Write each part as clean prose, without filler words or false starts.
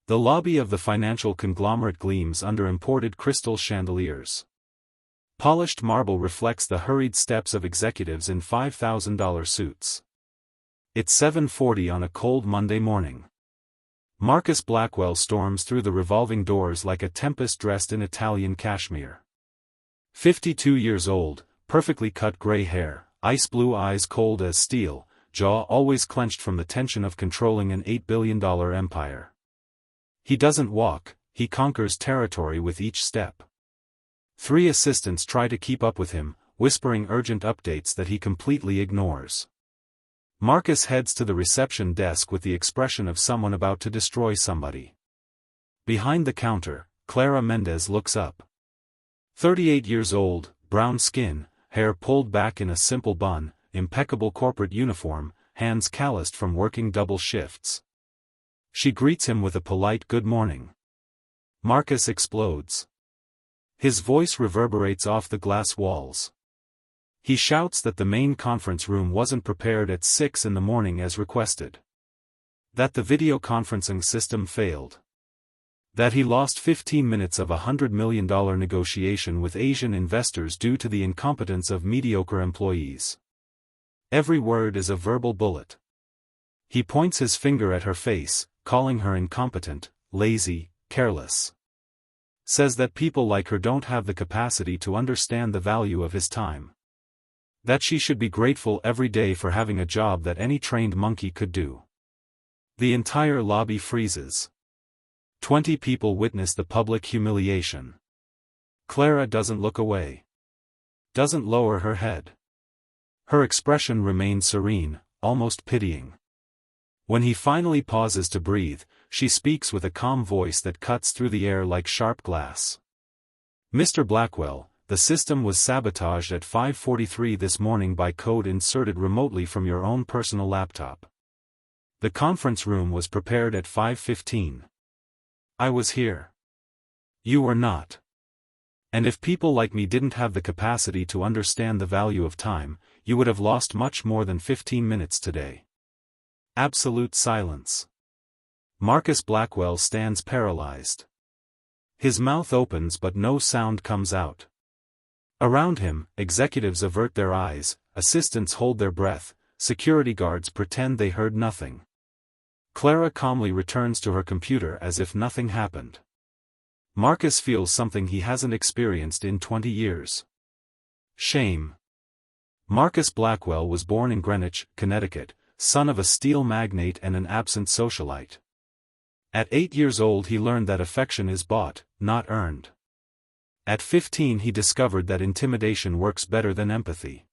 The lobby of the financial conglomerate gleams under imported crystal chandeliers. Polished marble reflects the hurried steps of executives in $5,000 suits. It's 7:40 on a cold Monday morning. Marcus Blackwell storms through the revolving doors like a tempest dressed in Italian cashmere. 52 years old, perfectly cut gray hair, ice blue eyes cold as steel, jaw always clenched from the tension of controlling an $8 billion empire. He doesn't walk, he conquers territory with each step. 3 assistants try to keep up with him, whispering urgent updates that he completely ignores. Marcus heads to the reception desk with the expression of someone about to destroy somebody. Behind the counter, Clara Mendez looks up. 38 years old, brown skin, hair pulled back in a simple bun, impeccable corporate uniform, hands calloused from working double shifts. She greets him with a polite good morning. Marcus explodes. His voice reverberates off the glass walls. He shouts that the main conference room wasn't prepared at 6 in the morning as requested. That the video conferencing system failed. That he lost 15 minutes of a $100 million negotiation with Asian investors due to the incompetence of mediocre employees. Every word is a verbal bullet. He points his finger at her face, calling her incompetent, lazy, careless. Says that people like her don't have the capacity to understand the value of his time. That she should be grateful every day for having a job that any trained monkey could do. The entire lobby freezes. 20 people witness the public humiliation. Clara doesn't look away. Doesn't lower her head. Her expression remains serene, almost pitying. When he finally pauses to breathe, she speaks with a calm voice that cuts through the air like sharp glass. Mr. Blackwell, the system was sabotaged at 5:43 this morning by code inserted remotely from your own personal laptop. The conference room was prepared at 5:15. I was here. You were not. And if people like me didn't have the capacity to understand the value of time, you would have lost much more than 15 minutes today. Absolute silence. Marcus Blackwell stands paralyzed. His mouth opens but no sound comes out. Around him, executives avert their eyes, assistants hold their breath, security guards pretend they heard nothing. Clara calmly returns to her computer as if nothing happened. Marcus feels something he hasn't experienced in 20 years. Shame. Marcus Blackwell was born in Greenwich, Connecticut, son of a steel magnate and an absent socialite. At 8 years old he learned that affection is bought, not earned. At 15 he discovered that intimidation works better than empathy.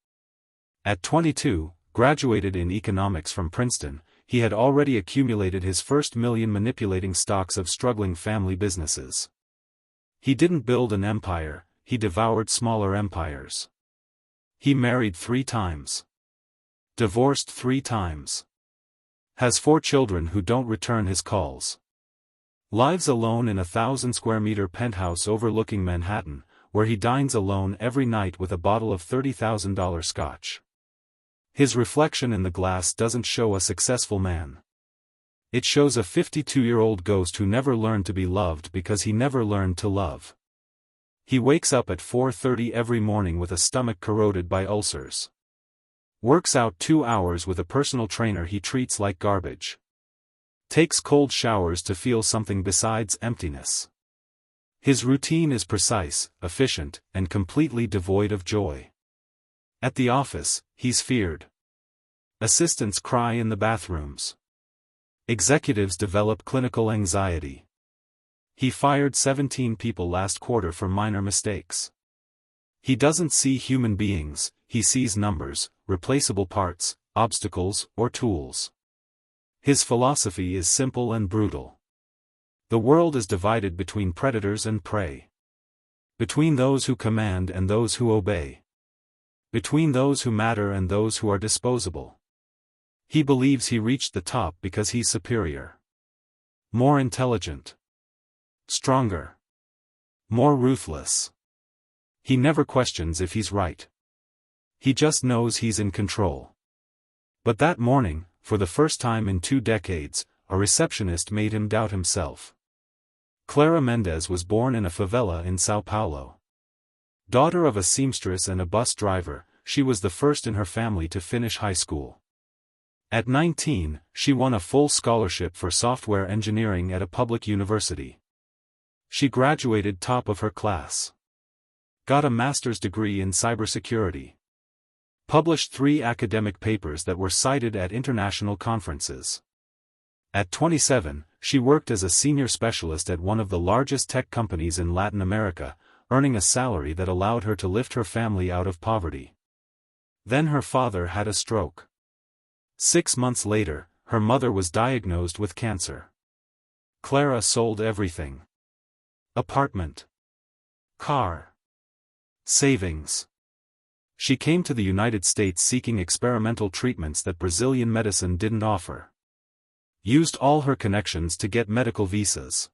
At 22, graduated in economics from Princeton, he had already accumulated his first million manipulating stocks of struggling family businesses. He didn't build an empire, he devoured smaller empires. He married 3 times. Divorced 3 times. Has 4 children who don't return his calls. Lives alone in a 1,000-square-meter penthouse overlooking Manhattan, where he dines alone every night with a bottle of $30,000 scotch. His reflection in the glass doesn't show a successful man. It shows a 52-year-old ghost who never learned to be loved because he never learned to love. He wakes up at 4:30 every morning with a stomach corroded by ulcers. Works out 2 hours with a personal trainer he treats like garbage. Takes cold showers to feel something besides emptiness. His routine is precise, efficient, and completely devoid of joy. At the office, he's feared. Assistants cry in the bathrooms. Executives develop clinical anxiety. He fired 17 people last quarter for minor mistakes. He doesn't see human beings, he sees numbers, replaceable parts, obstacles, or tools. His philosophy is simple and brutal. The world is divided between predators and prey. Between those who command and those who obey. Between those who matter and those who are disposable. He believes he reached the top because he's superior. More intelligent. Stronger. More ruthless. He never questions if he's right. He just knows he's in control. But that morning, for the first time in 2 decades, a receptionist made him doubt himself. Clara Mendez was born in a favela in São Paulo. Daughter of a seamstress and a bus driver, she was the first in her family to finish high school. At 19, she won a full scholarship for software engineering at a public university. She graduated top of her class. Got a master's degree in cybersecurity. Published 3 academic papers that were cited at international conferences. At 27, she worked as a senior specialist at one of the largest tech companies in Latin America, earning a salary that allowed her to lift her family out of poverty. Then her father had a stroke. 6 months later, her mother was diagnosed with cancer. Clara sold everything. Apartment. Car. Savings. She came to the United States seeking experimental treatments that Brazilian medicine didn't offer. Used all her connections to get medical visas.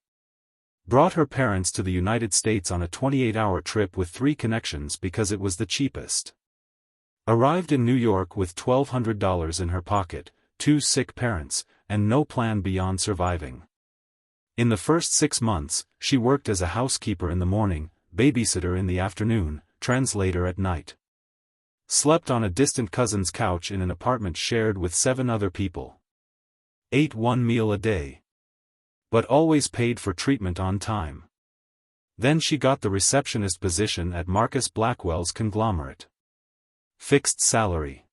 Brought her parents to the United States on a 28-hour trip with 3 connections because it was the cheapest. Arrived in New York with $1,200 in her pocket, 2 sick parents, and no plan beyond surviving. In the first 6 months, she worked as a housekeeper in the morning, babysitter in the afternoon, translator at night. Slept on a distant cousin's couch in an apartment shared with 7 other people. Ate 1 meal a day. But always paid for treatment on time. Then she got the receptionist position at Marcus Blackwell's conglomerate. Fixed salary.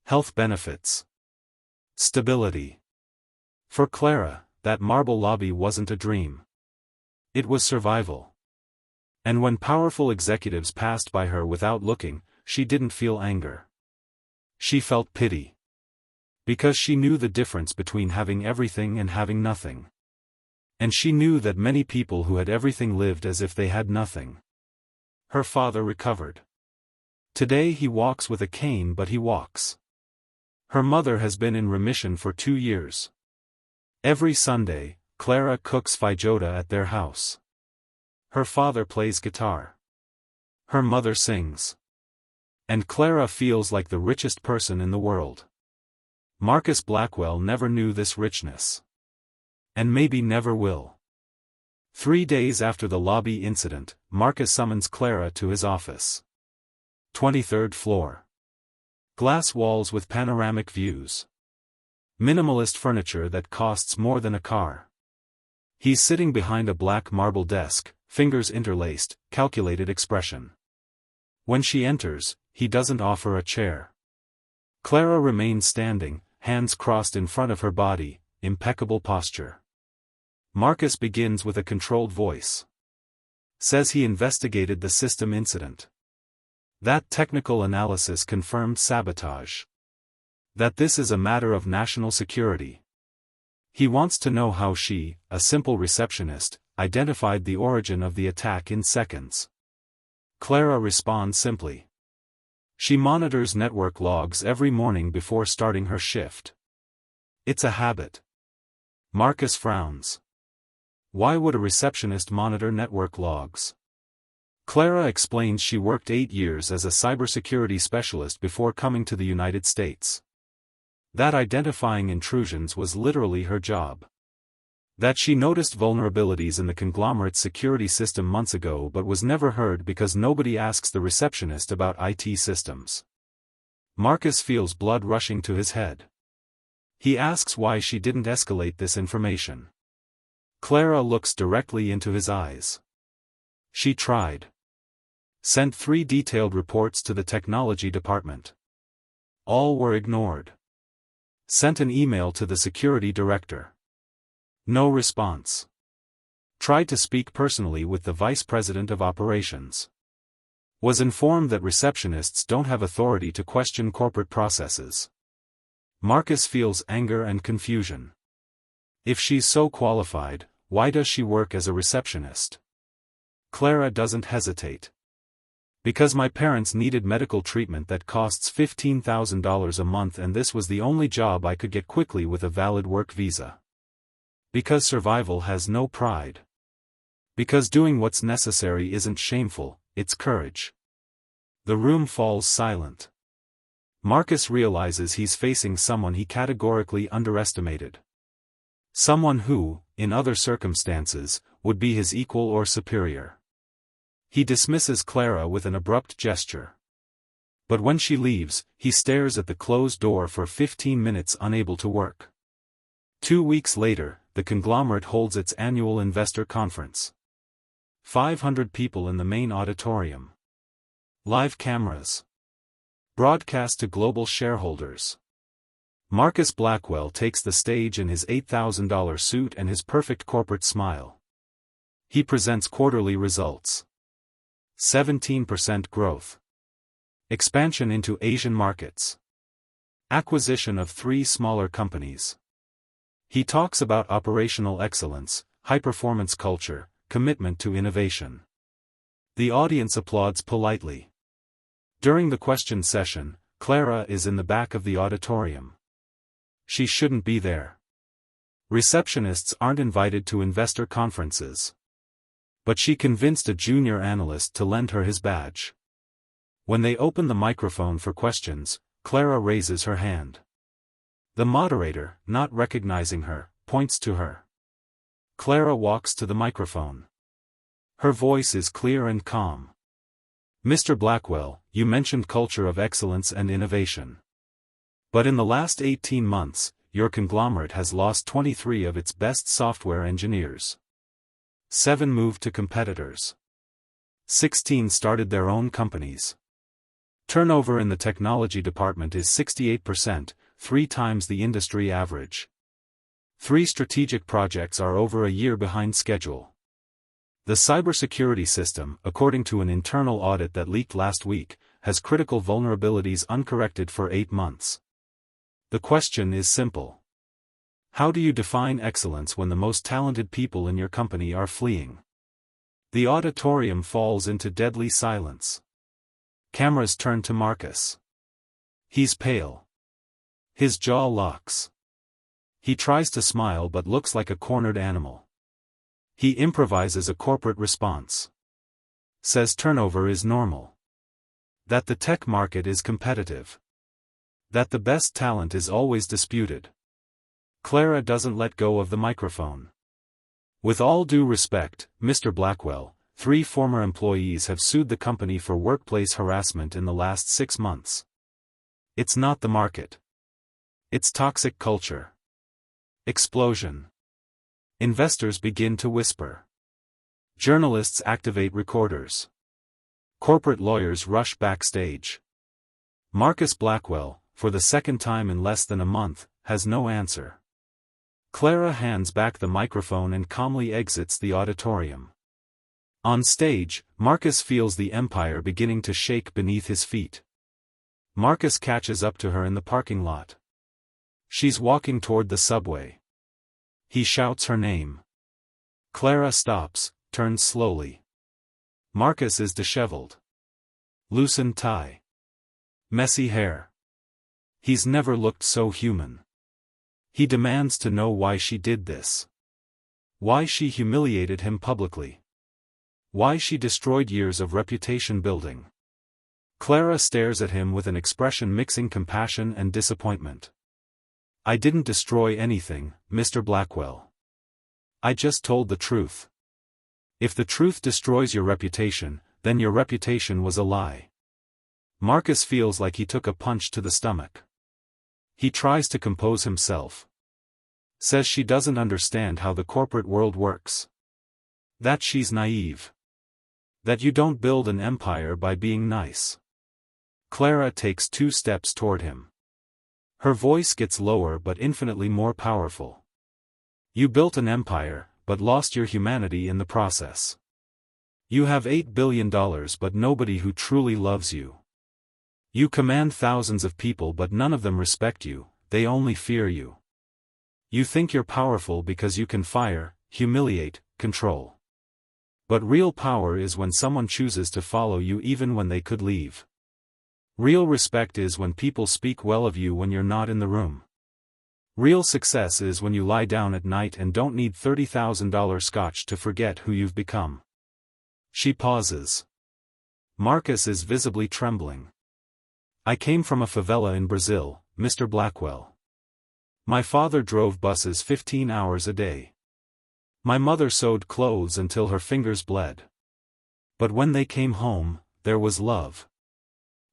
Health benefits. Stability. For Clara, that marble lobby wasn't a dream. It was survival. And when powerful executives passed by her without looking, she didn't feel anger. She felt pity. Because she knew the difference between having everything and having nothing. And she knew that many people who had everything lived as if they had nothing. Her father recovered. Today he walks with a cane, but he walks. Her mother has been in remission for 2 years. Every Sunday, Clara cooks feijoada at their house. Her father plays guitar. Her mother sings. And Clara feels like the richest person in the world. Marcus Blackwell never knew this richness. And maybe never will. 3 days after the lobby incident, Marcus summons Clara to his office. 23rd floor. Glass walls with panoramic views. Minimalist furniture that costs more than a car. He's sitting behind a black marble desk, fingers interlaced, calculated expression. When she enters, he doesn't offer a chair. Clara remains standing, hands crossed in front of her body, impeccable posture. Marcus begins with a controlled voice. Says he investigated the system incident. That technical analysis confirmed sabotage. That this is a matter of national security. He wants to know how she, a simple receptionist, identified the origin of the attack in seconds. Clara responds simply. She monitors network logs every morning before starting her shift. It's a habit. Marcus frowns. Why would a receptionist monitor network logs? Clara explains she worked 8 years as a cybersecurity specialist before coming to the United States. That identifying intrusions was literally her job. That she noticed vulnerabilities in the conglomerate's security system months ago but was never heard because nobody asks the receptionist about IT systems. Marcus feels blood rushing to his head. He asks why she didn't escalate this information. Clara looks directly into his eyes. She tried. Sent 3 detailed reports to the technology department. All were ignored. Sent an email to the security director. No response. Tried to speak personally with the vice president of operations. Was informed that receptionists don't have authority to question corporate processes. Marcus feels anger and confusion. If she's so qualified, why does she work as a receptionist? Clara doesn't hesitate. Because my parents needed medical treatment that costs $15,000 a month and this was the only job I could get quickly with a valid work visa. Because survival has no pride. Because doing what's necessary isn't shameful, it's courage. The room falls silent. Marcus realizes he's facing someone he categorically underestimated. Someone who, in other circumstances, would be his equal or superior. He dismisses Clara with an abrupt gesture. But when she leaves, he stares at the closed door for 15 minutes, unable to work. 2 weeks later, the conglomerate holds its annual investor conference. 500 people in the main auditorium. Live cameras. Broadcast to global shareholders. Marcus Blackwell takes the stage in his $8,000 suit and his perfect corporate smile. He presents quarterly results. 17% growth. Expansion into Asian markets. Acquisition of 3 smaller companies. He talks about operational excellence, high-performance culture, commitment to innovation. The audience applauds politely. During the question session, Clara is in the back of the auditorium. She shouldn't be there. Receptionists aren't invited to investor conferences. But she convinced a junior analyst to lend her his badge. When they open the microphone for questions, Clara raises her hand. The moderator, not recognizing her, points to her. Clara walks to the microphone. Her voice is clear and calm. Mr. Blackwell, you mentioned culture of excellence and innovation. But in the last 18 months, your conglomerate has lost 23 of its best software engineers. 7 moved to competitors. 16 started their own companies. Turnover in the technology department is 68%, 3 times the industry average. 3 strategic projects are over a year behind schedule. The cybersecurity system, according to an internal audit that leaked last week, has critical vulnerabilities uncorrected for 8 months. The question is simple. How do you define excellence when the most talented people in your company are fleeing? The auditorium falls into deadly silence. Cameras turn to Marcus. He's pale. His jaw locks. He tries to smile but looks like a cornered animal. He improvises a corporate response. Says turnover is normal. That the tech market is competitive. That the best talent is always disputed. Clara doesn't let go of the microphone. With all due respect, Mr. Blackwell, 3 former employees have sued the company for workplace harassment in the last 6 months. It's not the market. It's toxic culture. Explosion. Investors begin to whisper. Journalists activate recorders. Corporate lawyers rush backstage. Marcus Blackwell, for the second time in less than a month, has no answer. Clara hands back the microphone and calmly exits the auditorium. On stage, Marcus feels the empire beginning to shake beneath his feet. Marcus catches up to her in the parking lot. She's walking toward the subway. He shouts her name. Clara stops, turns slowly. Marcus is disheveled. Loosened tie. Messy hair. He's never looked so human. He demands to know why she did this. Why she humiliated him publicly. Why she destroyed years of reputation building. Clara stares at him with an expression mixing compassion and disappointment. I didn't destroy anything, Mr. Blackwell. I just told the truth. If the truth destroys your reputation, then your reputation was a lie. Marcus feels like he took a punch to the stomach. He tries to compose himself. Says she doesn't understand how the corporate world works. That she's naive. That you don't build an empire by being nice. Clara takes 2 steps toward him. Her voice gets lower but infinitely more powerful. You built an empire, but lost your humanity in the process. You have $8 billion but nobody who truly loves you. You command thousands of people but none of them respect you, they only fear you. You think you're powerful because you can fire, humiliate, control. But real power is when someone chooses to follow you even when they could leave. Real respect is when people speak well of you when you're not in the room. Real success is when you lie down at night and don't need $30,000 scotch to forget who you've become. She pauses. Marcus is visibly trembling. I came from a favela in Brazil, Mr. Blackwell. My father drove buses 15 hours a day. My mother sewed clothes until her fingers bled. But when they came home, there was love.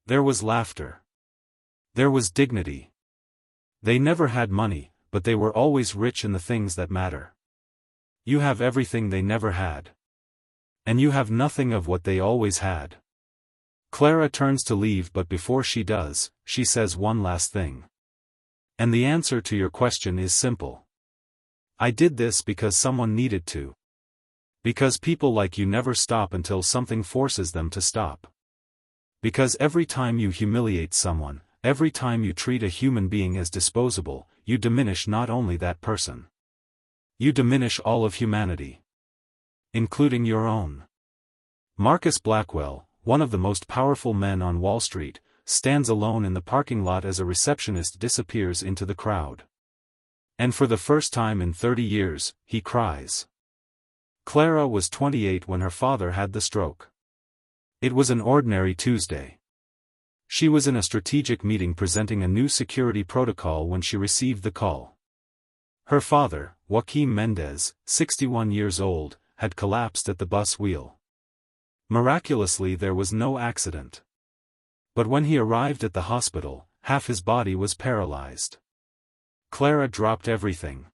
There was laughter. There was dignity. They never had money, but they were always rich in the things that matter. You have everything they never had. And you have nothing of what they always had. Clara turns to leave, but before she does, she says one last thing. And the answer to your question is simple. I did this because someone needed to. Because people like you never stop until something forces them to stop. Because every time you humiliate someone, every time you treat a human being as disposable, you diminish not only that person. You diminish all of humanity. Including your own. Marcus Blackwell, one of the most powerful men on Wall Street, stands alone in the parking lot as a receptionist disappears into the crowd. And for the first time in 30 years, he cries. Clara was 28 when her father had the stroke. It was an ordinary Tuesday. She was in a strategic meeting presenting a new security protocol when she received the call. Her father, Joaquim Mendez, 61 years old, had collapsed at the bus wheel. Miraculously there was no accident. But when he arrived at the hospital, half his body was paralyzed. Clara dropped everything.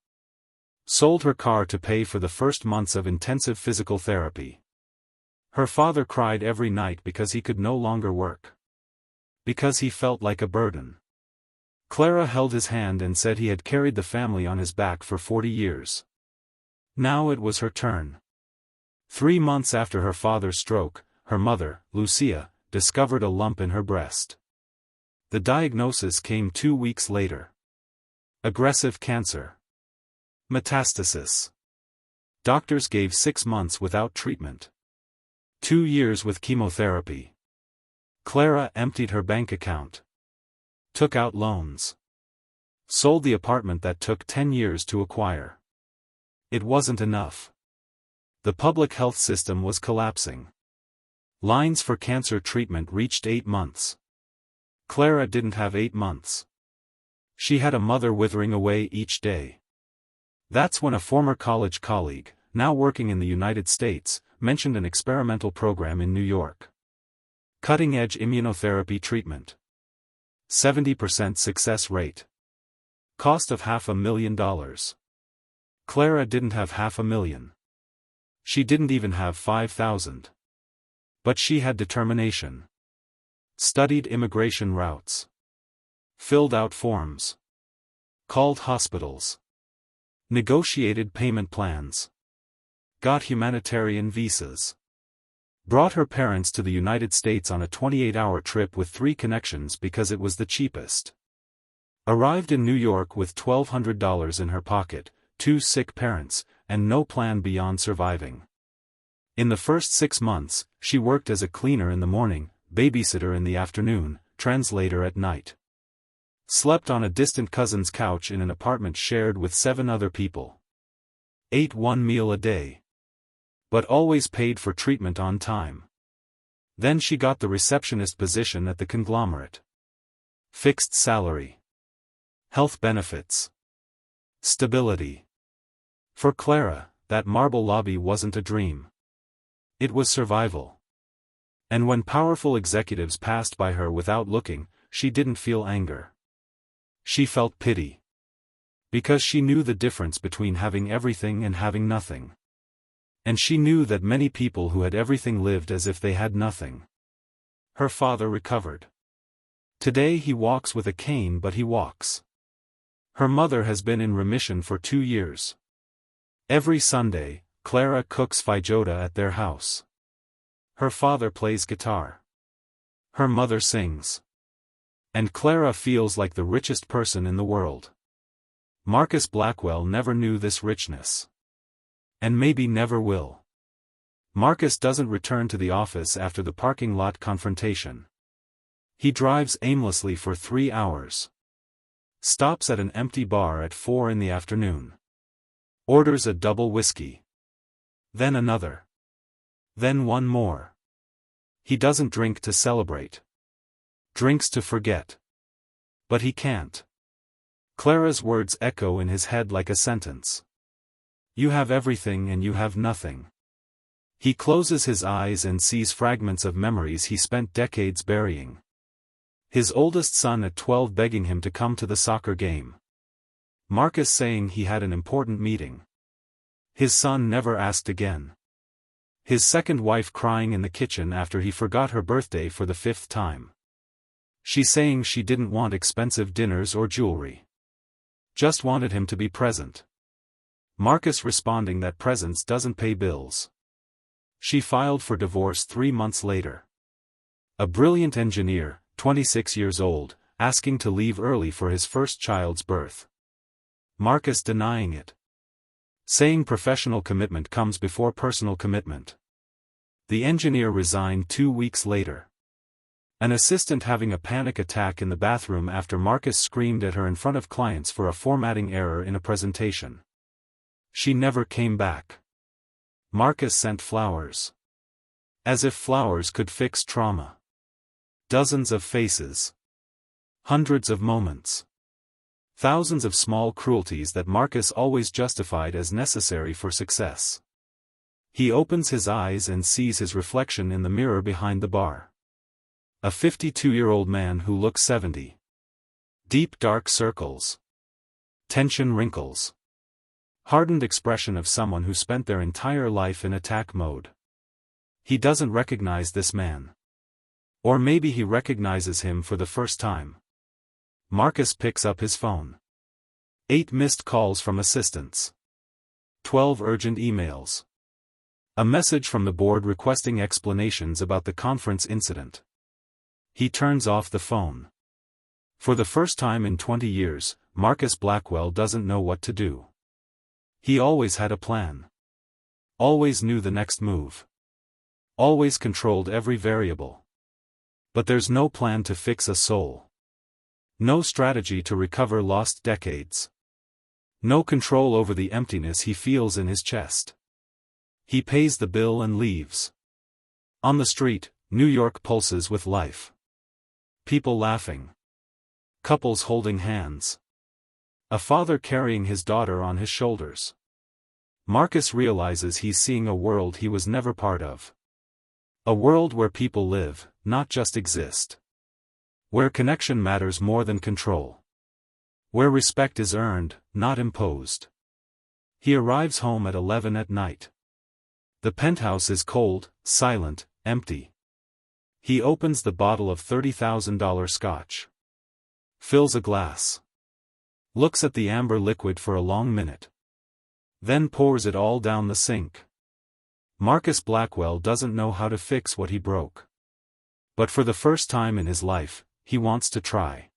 Sold her car to pay for the first months of intensive physical therapy. Her father cried every night because he could no longer work. Because he felt like a burden. Clara held his hand and said he had carried the family on his back for 40 years. Now it was her turn. 3 months after her father's stroke, her mother, Lucia, discovered a lump in her breast. The diagnosis came 2 weeks later. Aggressive cancer. Metastasis. Doctors gave 6 months without treatment. 2 years with chemotherapy. Clara emptied her bank account. Took out loans. Sold the apartment that took 10 years to acquire. It wasn't enough. The public health system was collapsing. Lines for cancer treatment reached 8 months. Clara didn't have 8 months. She had a mother withering away each day. That's when a former college colleague, now working in the United States, mentioned an experimental program in New York. Cutting-edge immunotherapy treatment. 70% success rate. Cost of $500,000. Clara didn't have $500,000. She didn't even have 5,000. But she had determination. Studied immigration routes. Filled out forms. Called hospitals. Negotiated payment plans. Got humanitarian visas. Brought her parents to the United States on a 28-hour trip with 3 connections because it was the cheapest. Arrived in New York with $1,200 in her pocket, 2 sick parents, and no plan beyond surviving. In the first 6 months, she worked as a cleaner in the morning, babysitter in the afternoon, translator at night. Slept on a distant cousin's couch in an apartment shared with 7 other people. Ate 1 meal a day. But always paid for treatment on time. Then she got the receptionist position at the conglomerate. Fixed salary. Health benefits. Stability. For Clara, that marble lobby wasn't a dream. It was survival. And when powerful executives passed by her without looking, she didn't feel anger. She felt pity. Because she knew the difference between having everything and having nothing. And she knew that many people who had everything lived as if they had nothing. Her father recovered. Today he walks with a cane, but he walks. Her mother has been in remission for 2 years. Every Sunday, Clara cooks feijoada at their house. Her father plays guitar. Her mother sings. And Clara feels like the richest person in the world. Marcus Blackwell never knew this richness. And maybe never will. Marcus doesn't return to the office after the parking lot confrontation. He drives aimlessly for 3 hours. Stops at an empty bar at 4 in the afternoon. Orders a double whiskey. Then another. Then one more. He doesn't drink to celebrate. Drinks to forget. But he can't. Clara's words echo in his head like a sentence. You have everything and you have nothing. He closes his eyes and sees fragments of memories he spent decades burying. His oldest son at 12 begging him to come to the soccer game. Marcus saying he had an important meeting. His son never asked again. His second wife crying in the kitchen after he forgot her birthday for the 5th time. She saying she didn't want expensive dinners or jewelry. Just wanted him to be present. Marcus responding that presence doesn't pay bills. She filed for divorce 3 months later. A brilliant engineer, 26 years old, asking to leave early for his first child's birth. Marcus denying it. Saying professional commitment comes before personal commitment. The engineer resigned 2 weeks later. An assistant having a panic attack in the bathroom after Marcus screamed at her in front of clients for a formatting error in a presentation. She never came back. Marcus sent flowers. As if flowers could fix trauma. Dozens of faces. Hundreds of moments. Thousands of small cruelties that Marcus always justified as necessary for success. He opens his eyes and sees his reflection in the mirror behind the bar. A 52-year-old man who looks 70. Deep dark circles. Tension wrinkles. Hardened expression of someone who spent their entire life in attack mode. He doesn't recognize this man. Or maybe he recognizes him for the first time. Marcus picks up his phone. 8 missed calls from assistants. 12 urgent emails. A message from the board requesting explanations about the conference incident. He turns off the phone. For the first time in 20 years, Marcus Blackwell doesn't know what to do. He always had a plan. Always knew the next move. Always controlled every variable. But there's no plan to fix a soul. No strategy to recover lost decades. No control over the emptiness he feels in his chest. He pays the bill and leaves. On the street, New York pulses with life. People laughing. Couples holding hands. A father carrying his daughter on his shoulders. Marcus realizes he's seeing a world he was never part of. A world where people live, not just exist. Where connection matters more than control. Where respect is earned, not imposed. He arrives home at 11 at night. The penthouse is cold, silent, empty. He opens the bottle of $30,000 scotch. Fills a glass. Looks at the amber liquid for a long minute. Then pours it all down the sink. Marcus Blackwell doesn't know how to fix what he broke. But for the first time in his life, he wants to try.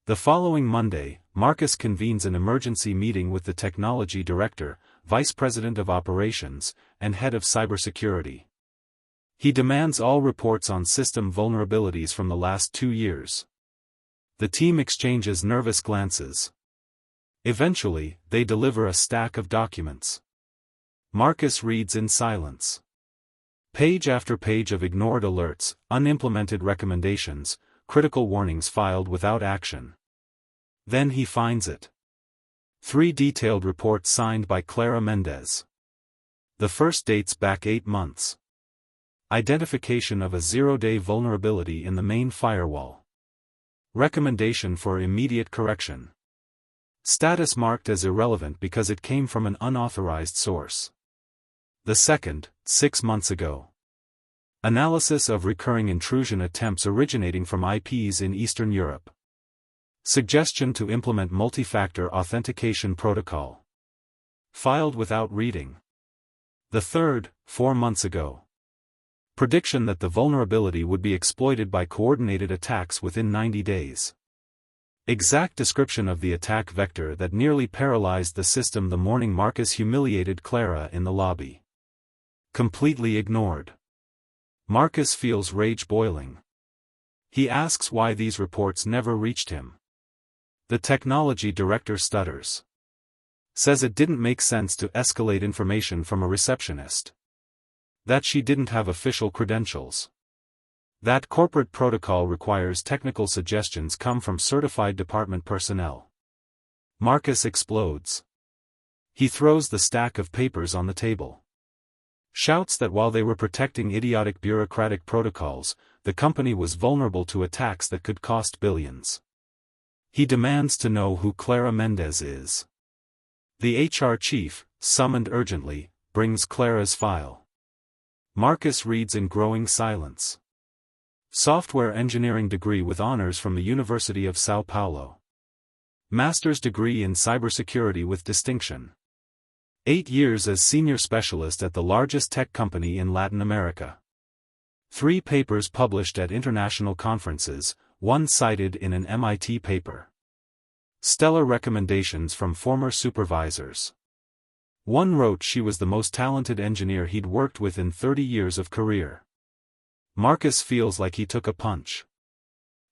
The following Monday, Marcus convenes an emergency meeting with the technology director, vice president of operations, and head of cybersecurity. He demands all reports on system vulnerabilities from the last 2 years. The team exchanges nervous glances. Eventually, they deliver a stack of documents. Marcus reads in silence. Page after page of ignored alerts, unimplemented recommendations, critical warnings filed without action. Then he finds it. 3 detailed reports signed by Clara Mendez. The first dates back 8 months. Identification of a 0-day vulnerability in the main firewall. Recommendation for immediate correction. Status marked as irrelevant because it came from an unauthorized source. The second, 6 months ago. Analysis of recurring intrusion attempts originating from IPs in Eastern Europe. Suggestion to implement multi-factor authentication protocol. Filed without reading. The third, 4 months ago. Prediction that the vulnerability would be exploited by coordinated attacks within 90 days. Exact description of the attack vector that nearly paralyzed the system the morning Marcus humiliated Clara in the lobby. Completely ignored. Marcus feels rage boiling. He asks why these reports never reached him. The technology director stutters. Says it didn't make sense to escalate information from a receptionist. That she didn't have official credentials. That corporate protocol requires technical suggestions come from certified department personnel. Marcus explodes. He throws the stack of papers on the table. Shouts that while they were protecting idiotic bureaucratic protocols, the company was vulnerable to attacks that could cost billions. He demands to know who Clara Mendez is. The HR chief, summoned urgently, brings Clara's file. Marcus reads in growing silence. Software engineering degree with honors from the University of São Paulo. Master's degree in cybersecurity with distinction. 8 years as senior specialist at the largest tech company in Latin America. 3 papers published at international conferences, 1 cited in an MIT paper. Stellar recommendations from former supervisors. One wrote she was the most talented engineer he'd worked with in 30 years of career. Marcus feels like he took a punch.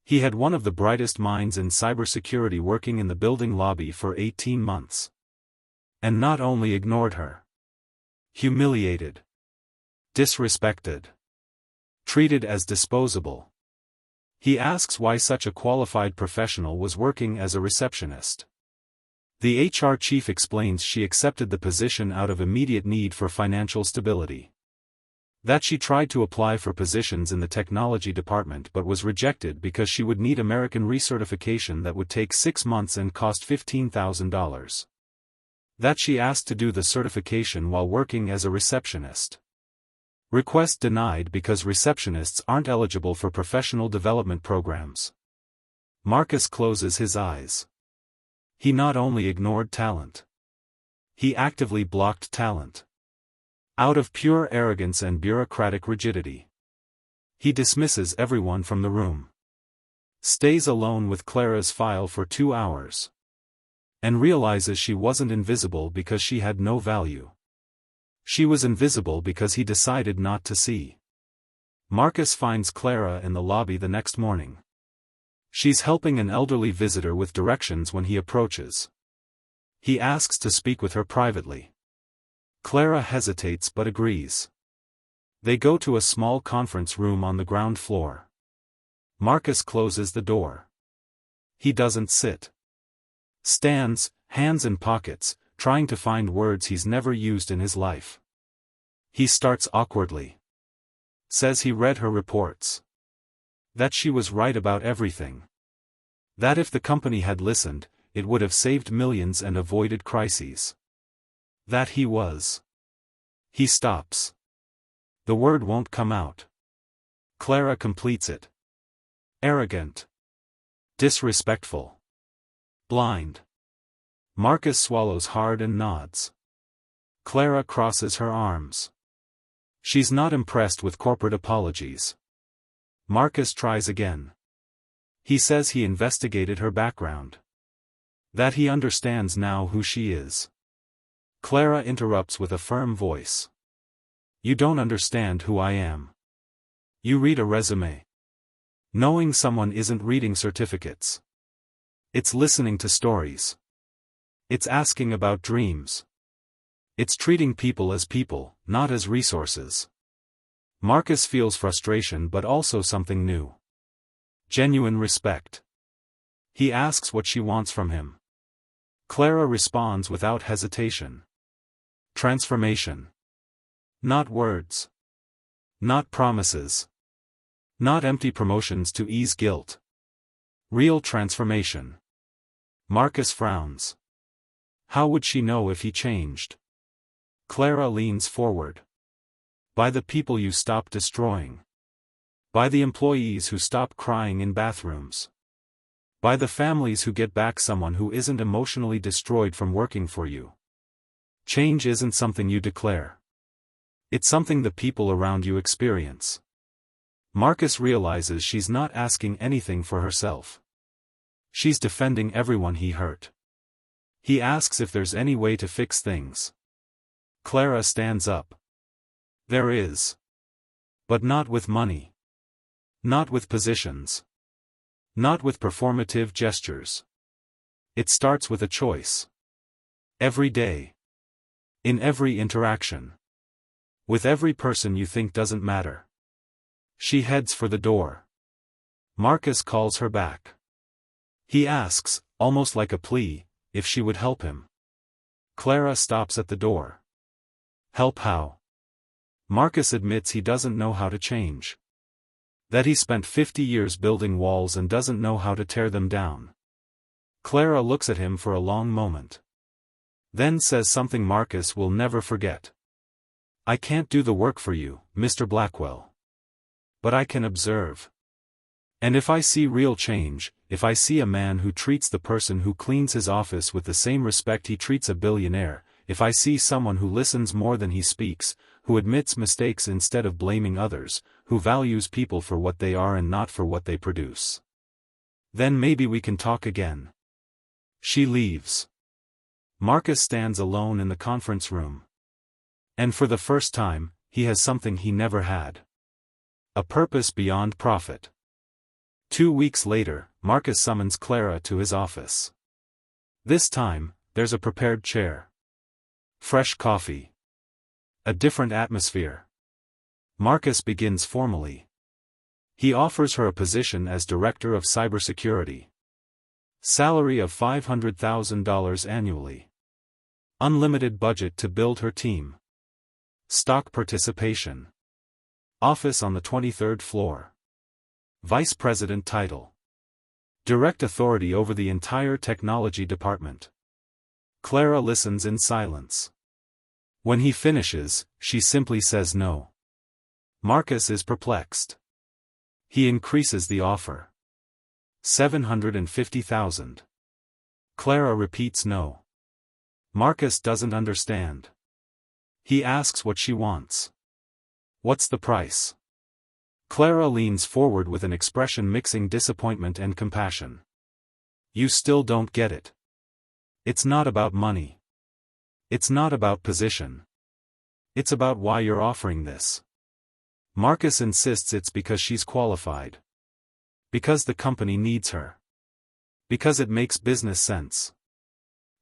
He had one of the brightest minds in cybersecurity working in the building lobby for 18 months. And not only ignored her. Humiliated. Disrespected. Treated as disposable. He asks why such a qualified professional was working as a receptionist. The HR chief explains she accepted the position out of immediate need for financial stability. That she tried to apply for positions in the technology department but was rejected because she would need American recertification that would take 6 months and cost $15,000. That she asked to do the certification while working as a receptionist. Request denied because receptionists aren't eligible for professional development programs. Marcus closes his eyes. He not only ignored talent. He actively blocked talent. Out of pure arrogance and bureaucratic rigidity. He dismisses everyone from the room. Stays alone with Clara's file for 2 hours. And realizes she wasn't invisible because she had no value. She was invisible because he decided not to see. Marcus finds Clara in the lobby the next morning. She's helping an elderly visitor with directions when he approaches. He asks to speak with her privately. Clara hesitates but agrees. They go to a small conference room on the ground floor. Marcus closes the door. He doesn't sit. Stands, hands in pockets, trying to find words he's never used in his life. He starts awkwardly. Says he read her reports. That she was right about everything. That if the company had listened, it would have saved millions and avoided crises. That he was. He stops. The word won't come out. Clara completes it. Arrogant. Disrespectful. Blind. Marcus swallows hard and nods. Clara crosses her arms. She's not impressed with corporate apologies. Marcus tries again. He says he investigated her background. That he understands now who she is. Clara interrupts with a firm voice. You don't understand who I am. You read a resume. Knowing someone isn't reading certificates. It's listening to stories. It's asking about dreams. It's treating people as people, not as resources. Marcus feels frustration but also something new. Genuine respect. He asks what she wants from him. Clara responds without hesitation. Transformation. Not words. Not promises. Not empty promotions to ease guilt. Real transformation. Marcus frowns. How would she know if he changed? Clara leans forward. By the people you stop destroying. By the employees who stop crying in bathrooms. By the families who get back someone who isn't emotionally destroyed from working for you. Change isn't something you declare. It's something the people around you experience. Marcus realizes she's not asking anything for herself. She's defending everyone he hurt. He asks if there's any way to fix things. Clara stands up. There is. But not with money. Not with positions. Not with performative gestures. It starts with a choice. Every day. In every interaction. With every person you think doesn't matter. She heads for the door. Marcus calls her back. He asks, almost like a plea, if she would help him. Clara stops at the door. Help how? Marcus admits he doesn't know how to change. That he spent 50 years building walls and doesn't know how to tear them down. Clara looks at him for a long moment. Then says something Marcus will never forget. I can't do the work for you, Mr. Blackwell. But I can observe. And if I see real change, if I see a man who treats the person who cleans his office with the same respect he treats a billionaire, if I see someone who listens more than he speaks, who admits mistakes instead of blaming others, who values people for what they are and not for what they produce, then maybe we can talk again. She leaves. Marcus stands alone in the conference room. And for the first time, he has something he never had. A purpose beyond profit. 2 weeks later, Marcus summons Clara to his office. This time, there's a prepared chair. Fresh coffee. A different atmosphere. Marcus begins formally. He offers her a position as Director of Cybersecurity. Salary of $500,000 annually. Unlimited budget to build her team. Stock participation. Office on the 23rd floor. Vice President title. Direct authority over the entire technology department. Clara listens in silence. When he finishes, she simply says no. Marcus is perplexed. He increases the offer. $750,000. Clara repeats no. Marcus doesn't understand. He asks what she wants. What's the price? Clara leans forward with an expression mixing disappointment and compassion. You still don't get it. It's not about money. It's not about position. It's about why you're offering this. Marcus insists it's because she's qualified. Because the company needs her. Because it makes business sense.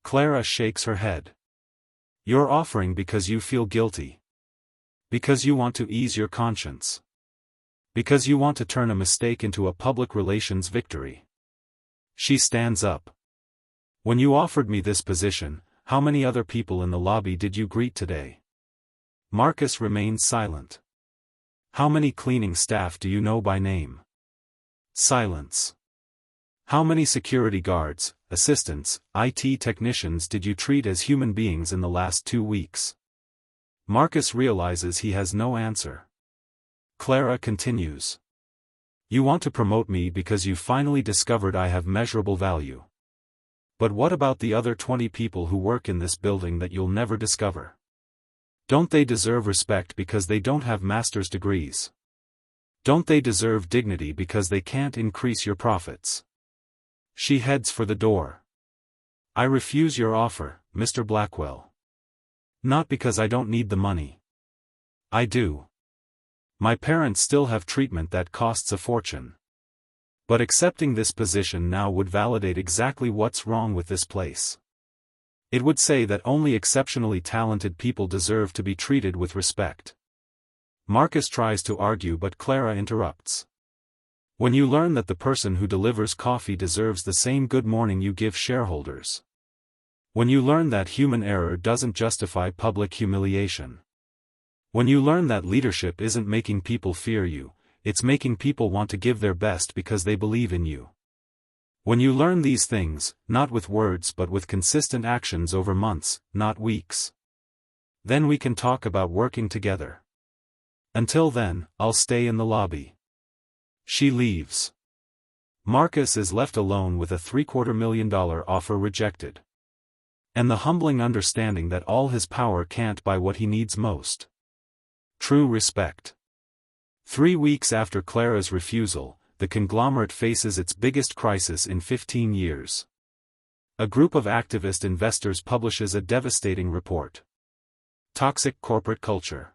Clara shakes her head. You're offering because you feel guilty. Because you want to ease your conscience. Because you want to turn a mistake into a public relations victory. She stands up. When you offered me this position, how many other people in the lobby did you greet today? Marcus remains silent. How many cleaning staff do you know by name? Silence. How many security guards, assistants, IT technicians did you treat as human beings in the last 2 weeks? Marcus realizes he has no answer. Clara continues. You want to promote me because you finally discovered I have measurable value. But what about the other 20 people who work in this building that you'll never discover? Don't they deserve respect because they don't have master's degrees? Don't they deserve dignity because they can't increase your profits? She heads for the door. I refuse your offer, Mr. Blackwell. Not because I don't need the money. I do. My parents still have treatment that costs a fortune. But accepting this position now would validate exactly what's wrong with this place. It would say that only exceptionally talented people deserve to be treated with respect. Marcus tries to argue but Clara interrupts. When you learn that the person who delivers coffee deserves the same good morning you give shareholders. When you learn that human error doesn't justify public humiliation. When you learn that leadership isn't making people fear you, it's making people want to give their best because they believe in you. When you learn these things, not with words but with consistent actions over months, not weeks. Then we can talk about working together. Until then, I'll stay in the lobby. She leaves. Marcus is left alone with a $750,000 offer rejected. And the humbling understanding that all his power can't buy what he needs most. True respect. 3 weeks after Clara's refusal, the conglomerate faces its biggest crisis in 15 years. A group of activist investors publishes a devastating report. Toxic corporate culture.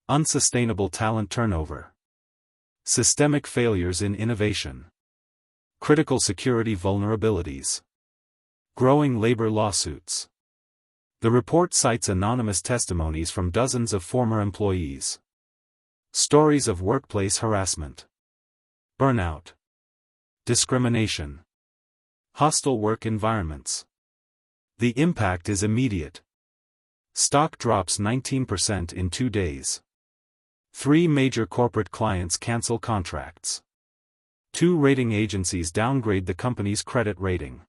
Unsustainable talent turnover. Systemic failures in innovation. Critical security vulnerabilities. Growing labor lawsuits. The report cites anonymous testimonies from dozens of former employees. Stories of workplace harassment. Burnout. Discrimination. Hostile work environments. The impact is immediate. Stock drops 19% in 2 days. 3 major corporate clients cancel contracts. 2 rating agencies downgrade the company's credit rating.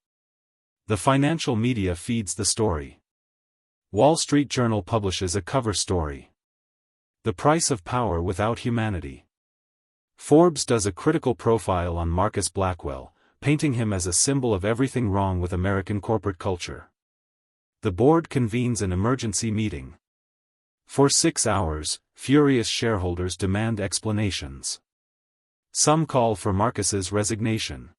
The financial media feeds the story. Wall Street Journal publishes a cover story. The price of power without humanity. Forbes does a critical profile on Marcus Blackwell, painting him as a symbol of everything wrong with American corporate culture. The board convenes an emergency meeting. For 6 hours, furious shareholders demand explanations. Some call for Marcus's resignation.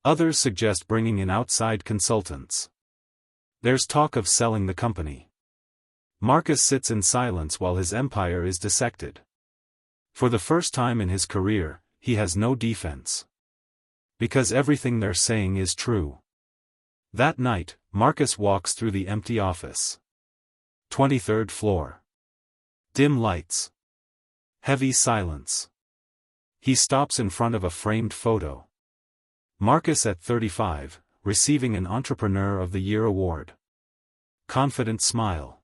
Others suggest bringing in outside consultants. There's talk of selling the company. Marcus sits in silence while his empire is dissected. For the first time in his career, he has no defense. Because everything they're saying is true. That night, Marcus walks through the empty office. 23rd floor. Dim lights. Heavy silence. He stops in front of a framed photo. Marcus at 35, receiving an Entrepreneur of the Year award. Confident smile.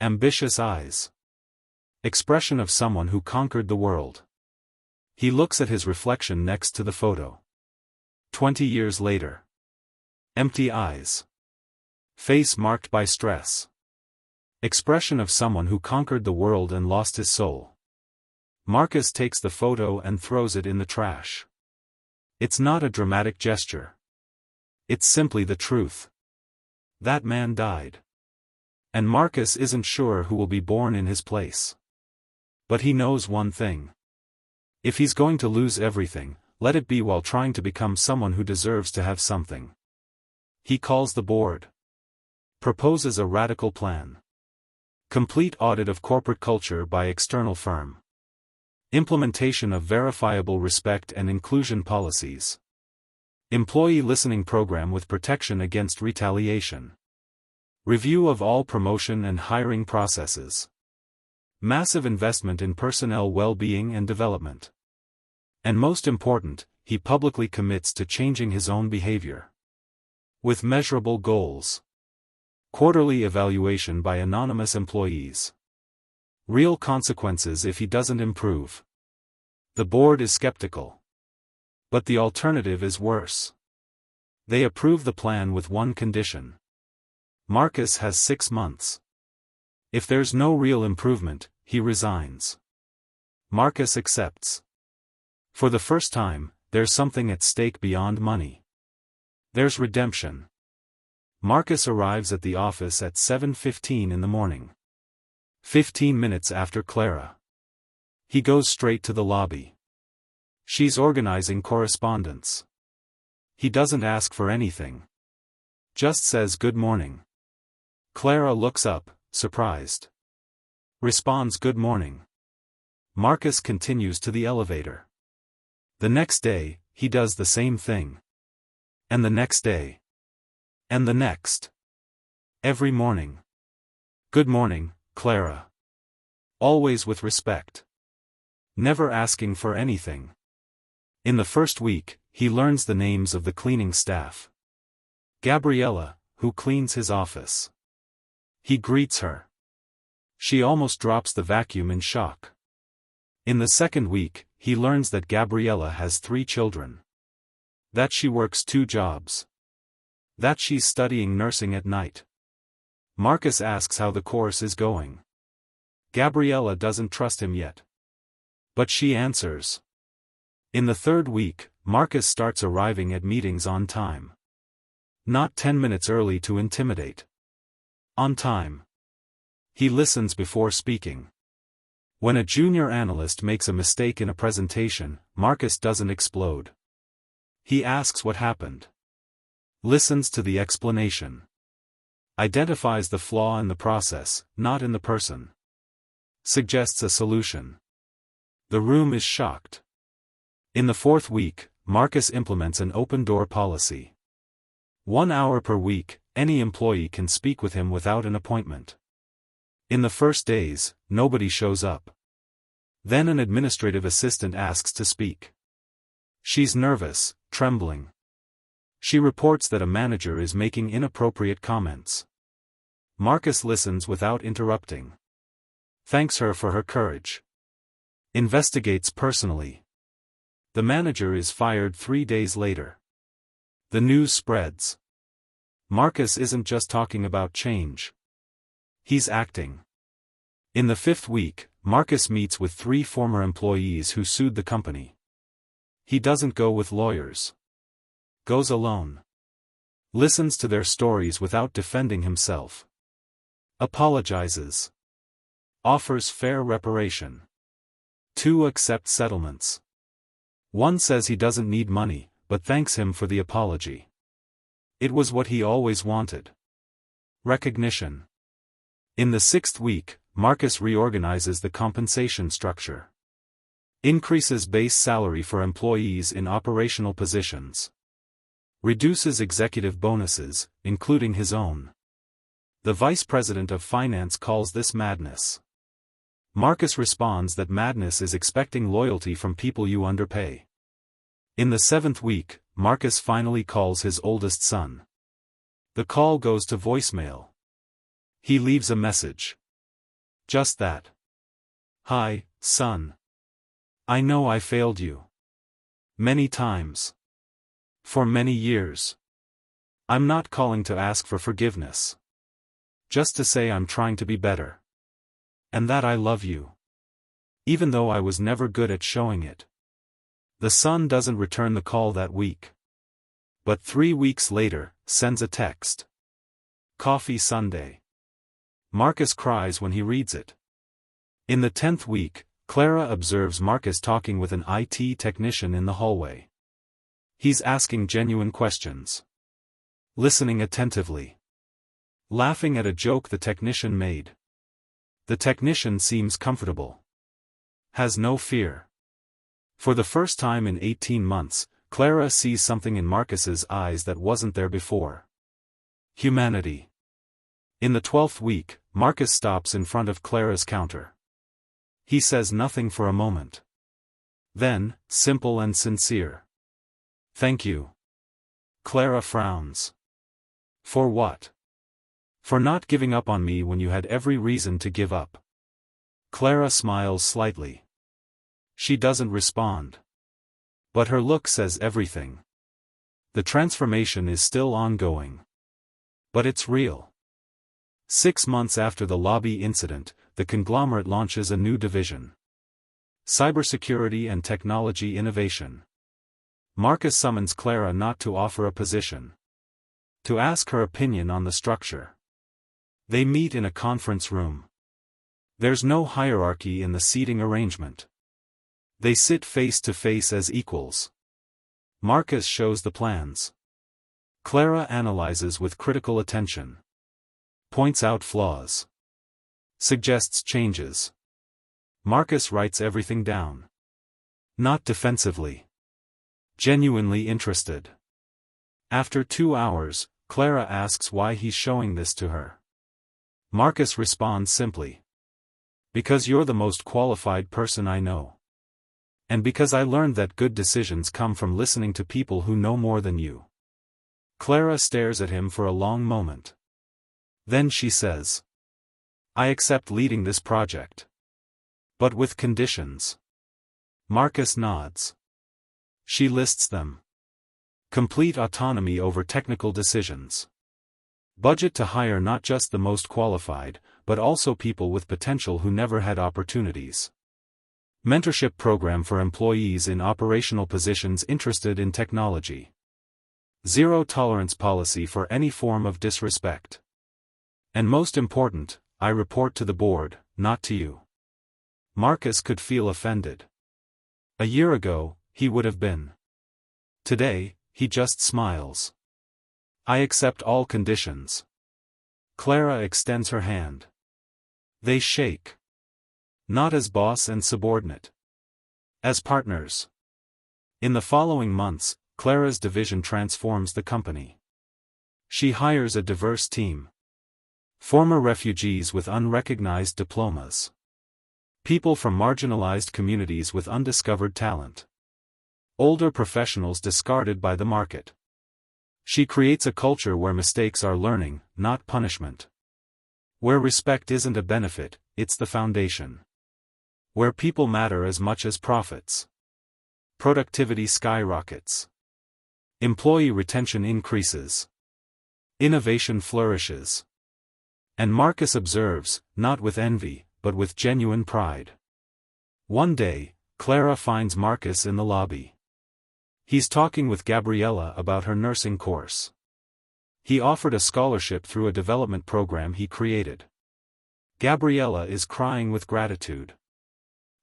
Ambitious eyes. Expression of someone who conquered the world. He looks at his reflection next to the photo. 20 years later. Empty eyes. Face marked by stress. Expression of someone who conquered the world and lost his soul. Marcus takes the photo and throws it in the trash. It's not a dramatic gesture. It's simply the truth. That man died. And Marcus isn't sure who will be born in his place. But he knows one thing. If he's going to lose everything, let it be while trying to become someone who deserves to have something. He calls the board. Proposes a radical plan. Complete audit of corporate culture by external firm. Implementation of verifiable respect and inclusion policies. Employee listening program with protection against retaliation. Review of all promotion and hiring processes. Massive investment in personnel well-being and development. And most important, he publicly commits to changing his own behavior. With measurable goals. Quarterly evaluation by anonymous employees. Real consequences if he doesn't improve. The board is skeptical. But the alternative is worse. They approve the plan with one condition. Marcus has 6 months. If there's no real improvement, he resigns. Marcus accepts. For the first time, there's something at stake beyond money. There's redemption. Marcus arrives at the office at 7:15 in the morning. 15 minutes after Clara. He goes straight to the lobby. She's organizing correspondence. He doesn't ask for anything. Just says good morning. Clara looks up, surprised. Responds good morning. Marcus continues to the elevator. The next day, he does the same thing. And the next day. And the next. Every morning. Good morning, Clara. Always with respect. Never asking for anything. In the first week, he learns the names of the cleaning staff. Gabriella, who cleans his office. He greets her. She almost drops the vacuum in shock. In the second week, he learns that Gabriella has 3 children. That she works 2 jobs. That she's studying nursing at night. Marcus asks how the course is going. Gabriella doesn't trust him yet. But she answers. In the third week, Marcus starts arriving at meetings on time. Not 10 minutes early to intimidate. On time. He listens before speaking. When a junior analyst makes a mistake in a presentation, Marcus doesn't explode. He asks what happened. Listens to the explanation. Identifies the flaw in the process, not in the person. Suggests a solution. The room is shocked. In the fourth week, Marcus implements an open-door policy. 1 hour per week, any employee can speak with him without an appointment. In the first days, nobody shows up. Then an administrative assistant asks to speak. She's nervous, trembling. She reports that a manager is making inappropriate comments. Marcus listens without interrupting. Thanks her for her courage. Investigates personally. The manager is fired 3 days later. The news spreads. Marcus isn't just talking about change. He's acting. In the 5th week, Marcus meets with 3 former employees who sued the company. He doesn't go with lawyers. Goes alone. Listens to their stories without defending himself. Apologizes. Offers fair reparation. 2 accept settlements. 1 says he doesn't need money, but thanks him for the apology. It was what he always wanted. Recognition. In the 6th week, Marcus reorganizes the compensation structure. Increases base salary for employees in operational positions. Reduces executive bonuses, including his own. The vice president of finance calls this madness. Marcus responds that madness is expecting loyalty from people you underpay. In the 7th week, Marcus finally calls his oldest son. The call goes to voicemail. He leaves a message. Just that. Hi, son. I know I failed you. Many times. For many years. I'm not calling to ask for forgiveness. Just to say I'm trying to be better. And that I love you. Even though I was never good at showing it. The son doesn't return the call that week. But 3 weeks later, sends a text. Coffee Sunday. Marcus cries when he reads it. In the 10th week, Clara observes Marcus talking with an IT technician in the hallway. He's asking genuine questions. Listening attentively. Laughing at a joke the technician made. The technician seems comfortable. Has no fear. For the first time in 18 months, Clara sees something in Marcus's eyes that wasn't there before. Humanity. In the 12th week, Marcus stops in front of Clara's counter. He says nothing for a moment. Then, simple and sincere. Thank you. Clara frowns. For what? For not giving up on me when you had every reason to give up. Clara smiles slightly. She doesn't respond. But her look says everything. The transformation is still ongoing. But it's real. 6 months after the lobby incident, the conglomerate launches a new division. Cybersecurity and Technology Innovation. Marcus summons Clara not to offer a position. To ask her opinion on the structure. They meet in a conference room. There's no hierarchy in the seating arrangement. They sit face to face as equals. Marcus shows the plans. Clara analyzes with critical attention. Points out flaws. Suggests changes. Marcus writes everything down. Not defensively. Genuinely interested. After 2 hours, Clara asks why he's showing this to her. Marcus responds simply. Because you're the most qualified person I know. And because I learned that good decisions come from listening to people who know more than you. Clara stares at him for a long moment. Then she says. I accept leading this project. But with conditions. Marcus nods. She lists them. Complete autonomy over technical decisions. Budget to hire not just the most qualified, but also people with potential who never had opportunities. Mentorship program for employees in operational positions interested in technology. Zero tolerance policy for any form of disrespect. And most important, I report to the board, not to you. Marcus could feel offended. A year ago, he would have been. Today, he just smiles. I accept all conditions. Clara extends her hand. They shake. Not as boss and subordinate. As partners. In the following months, Clara's division transforms the company. She hires a diverse team. Former refugees with unrecognized diplomas. People from marginalized communities with undiscovered talent. Older professionals discarded by the market. She creates a culture where mistakes are learning, not punishment. Where respect isn't a benefit, it's the foundation. Where people matter as much as profits. Productivity skyrockets. Employee retention increases. Innovation flourishes. And Marcus observes, not with envy, but with genuine pride. One day, Clara finds Marcus in the lobby. He's talking with Gabriella about her nursing course. He offered a scholarship through a development program he created. Gabriella is crying with gratitude.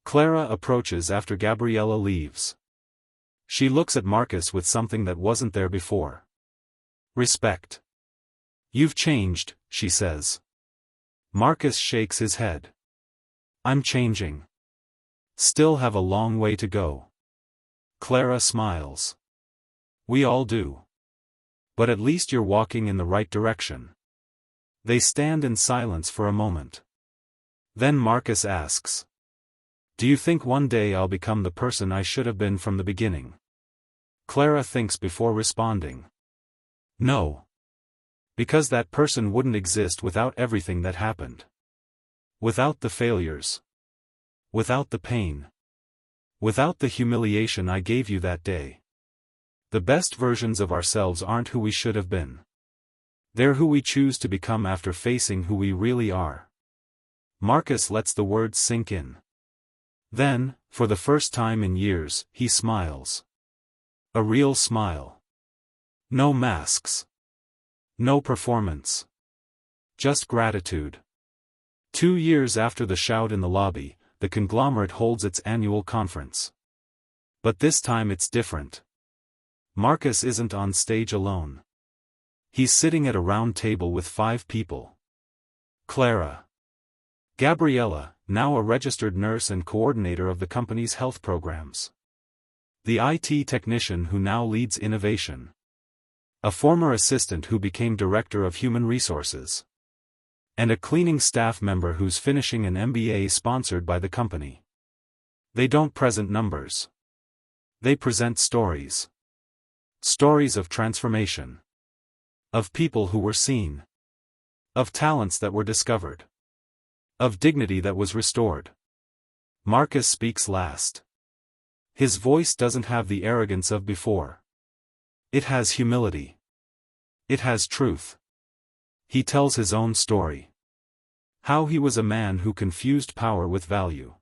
Clara approaches after Gabriella leaves. She looks at Marcus with something that wasn't there before. Respect. You've changed, she says. Marcus shakes his head. I'm changing. Still have a long way to go. Clara smiles. We all do. But at least you're walking in the right direction. They stand in silence for a moment. Then Marcus asks. Do you think one day I'll become the person I should have been from the beginning? Clara thinks before responding. No. Because that person wouldn't exist without everything that happened. Without the failures. Without the pain. Without the humiliation I gave you that day. The best versions of ourselves aren't who we should have been. They're who we choose to become after facing who we really are. Marcus lets the words sink in. Then, for the first time in years, he smiles. A real smile. No masks. No performance. Just gratitude. 2 years after the shout in the lobby, the conglomerate holds its annual conference. But this time it's different. Marcus isn't on stage alone. He's sitting at a round table with 5 people. Clara. Gabriella, now a registered nurse and coordinator of the company's health programs. The IT technician who now leads innovation. A former assistant who became director of human resources. And a cleaning staff member who's finishing an MBA sponsored by the company. They don't present numbers. They present stories. Stories of transformation. Of people who were seen. Of talents that were discovered. Of dignity that was restored. Marcus speaks last. His voice doesn't have the arrogance of before. It has humility. It has truth. He tells his own story. How he was a man who confused power with value.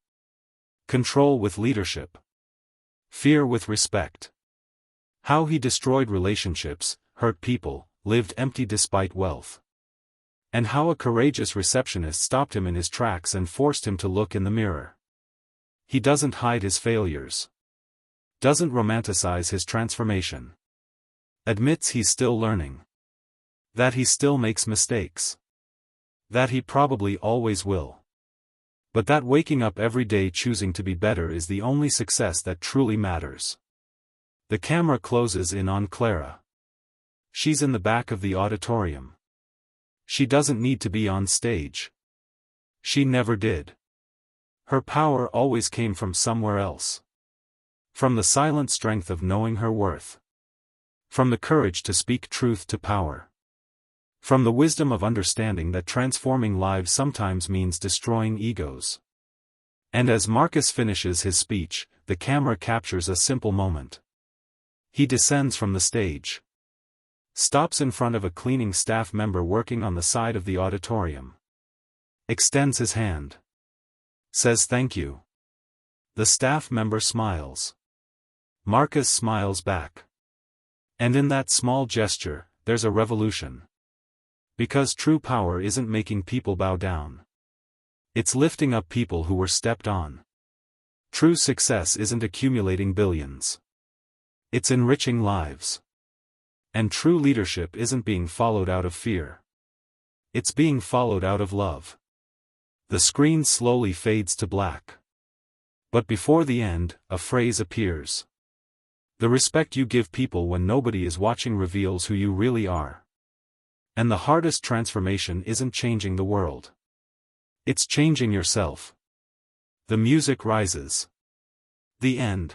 Control with leadership. Fear with respect. How he destroyed relationships, hurt people, lived empty despite wealth. And how a courageous receptionist stopped him in his tracks and forced him to look in the mirror. He doesn't hide his failures. Doesn't romanticize his transformation. Admits he's still learning. That he still makes mistakes. That he probably always will. But that waking up every day choosing to be better is the only success that truly matters. The camera closes in on Clara. She's in the back of the auditorium. She doesn't need to be on stage. She never did. Her power always came from somewhere else. From the silent strength of knowing her worth. From the courage to speak truth to power. From the wisdom of understanding that transforming lives sometimes means destroying egos. And as Marcus finishes his speech, the camera captures a simple moment. He descends from the stage. Stops in front of a cleaning staff member working on the side of the auditorium. Extends his hand. Says thank you. The staff member smiles. Marcus smiles back. And in that small gesture, there's a revolution. Because true power isn't making people bow down. It's lifting up people who were stepped on. True success isn't accumulating billions. It's enriching lives. And true leadership isn't being followed out of fear. It's being followed out of love. The screen slowly fades to black. But before the end, a phrase appears. The respect you give people when nobody is watching reveals who you really are. And the hardest transformation isn't changing the world. It's changing yourself. The music rises. The end.